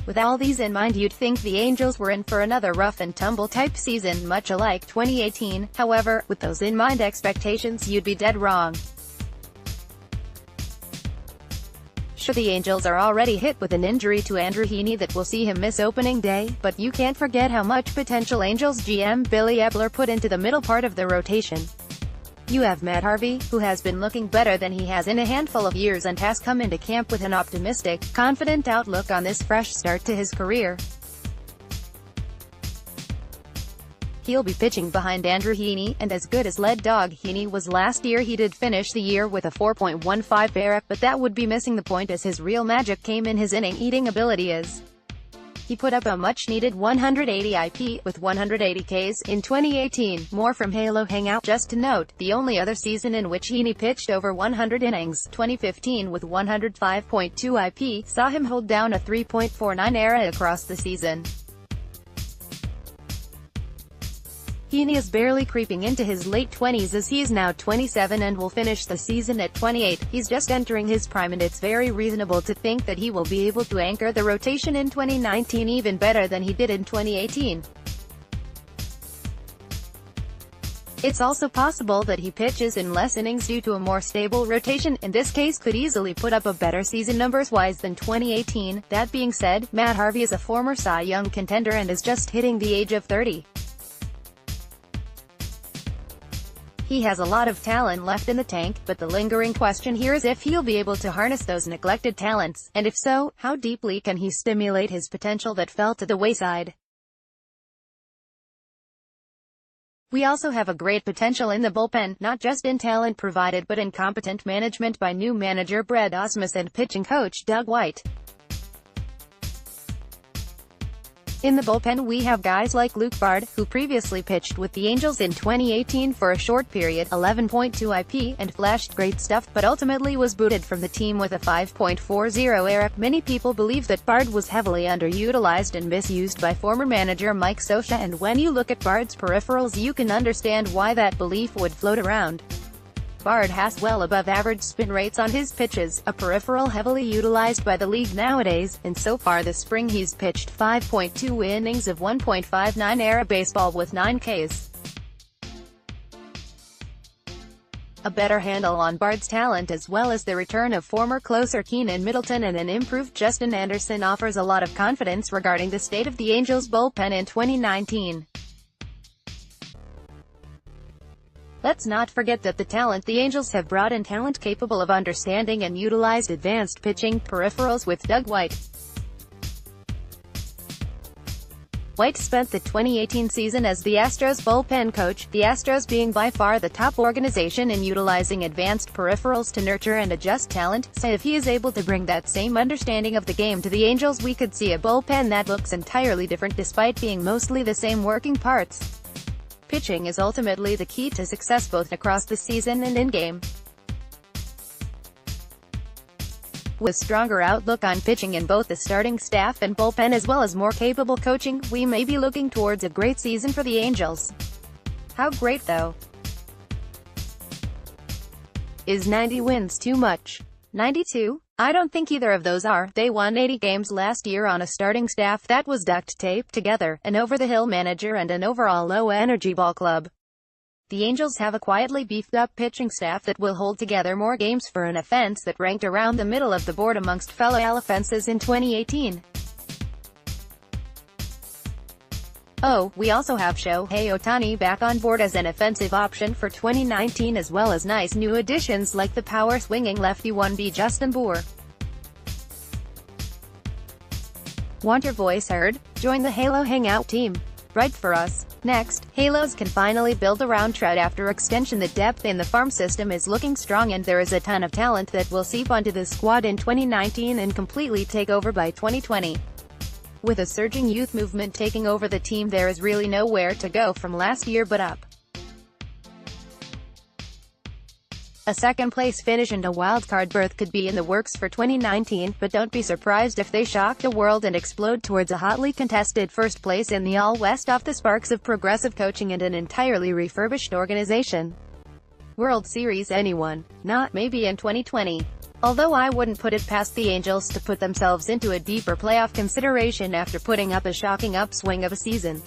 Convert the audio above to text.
With all these in mind, you'd think the Angels were in for another rough-and-tumble type season, much alike 2018. However, with those in mind expectations, you'd be dead wrong. Sure, the Angels are already hit with an injury to Andrew Heaney that will see him miss opening day, but you can't forget how much potential Angels GM Billy Eppler put into the middle part of the rotation. You have Matt Harvey, who has been looking better than he has in a handful of years and has come into camp with an optimistic, confident outlook on this fresh start to his career. He'll be pitching behind Andrew Heaney, and as good as lead dog Heaney was last year, he did finish the year with a 4.15 ERA, but that would be missing the point, as his real magic came in his inning-eating ability. He put up a much-needed 180 IP, with 180 Ks, in 2018, more from Halo Hangout. Just to note, the only other season in which Heaney pitched over 100 innings, 2015 with 105.2 IP, saw him hold down a 3.49 ERA across the season. Heaney is barely creeping into his late 20s, as he is now 27 and will finish the season at 28. He's just entering his prime, and it's very reasonable to think that he will be able to anchor the rotation in 2019 even better than he did in 2018. It's also possible that he pitches in less innings due to a more stable rotation. In this case, could easily put up a better season numbers-wise than 2018. That being said, Matt Harvey is a former Cy Young contender and is just hitting the age of 30. He has a lot of talent left in the tank, but the lingering question here is if he'll be able to harness those neglected talents, and if so, how deeply can he stimulate his potential that fell to the wayside. We also have a great potential in the bullpen, not just in talent provided but in competent management by new manager Brad Ausmus and pitching coach Doug White. In the bullpen we have guys like Luke Bard, who previously pitched with the Angels in 2018 for a short period, 11.2 IP, and flashed great stuff, but ultimately was booted from the team with a 5.40 ERA. Many people believe that Bard was heavily underutilized and misused by former manager Mike Scioscia, and when you look at Bard's peripherals you can understand why that belief would float around. Bard has well above average spin rates on his pitches, a peripheral heavily utilized by the league nowadays, and so far this spring he's pitched 5.2 innings of 1.59 ERA baseball with 9 Ks. A better handle on Bard's talent, as well as the return of former closer Keenan Middleton and an improved Justin Anderson, offers a lot of confidence regarding the state of the Angels bullpen in 2019. Let's not forget that the talent the Angels have brought in, talent capable of understanding and utilized advanced pitching peripherals with Doug White. White spent the 2018 season as the Astros bullpen coach, the Astros being by far the top organization in utilizing advanced peripherals to nurture and adjust talent. So if he is able to bring that same understanding of the game to the Angels, we could see a bullpen that looks entirely different despite being mostly the same working parts. Pitching is ultimately the key to success both across the season and in-game. With stronger outlook on pitching in both the starting staff and bullpen, as well as more capable coaching, we may be looking towards a great season for the Angels. How great though? Is 90 wins too much? 92? I don't think either of those are. They won 80 games last year on a starting staff that was duct taped together, an over-the-hill manager and an overall low-energy ball club. The Angels have a quietly beefed-up pitching staff that will hold together more games for an offense that ranked around the middle of the board amongst fellow AL offenses in 2018. Oh, we also have Shohei Ohtani back on board as an offensive option for 2019, as well as nice new additions like the power-swinging lefty 1B Justin Bour. Want your voice heard? Join the Halo Hangout team. Write for us. Next, Halos can finally build around Trout after extension. The depth in the farm system is looking strong, and there is a ton of talent that will seep onto the squad in 2019 and completely take over by 2020. With a surging youth movement taking over the team, there is really nowhere to go from last year but up. A second-place finish and a wildcard berth could be in the works for 2019, but don't be surprised if they shock the world and explode towards a hotly contested first place in the All-West off the sparks of progressive coaching and an entirely refurbished organization. World Series anyone? Not maybe in 2020. Although I wouldn't put it past the Angels to put themselves into a deeper playoff consideration after putting up a shocking upswing of a season.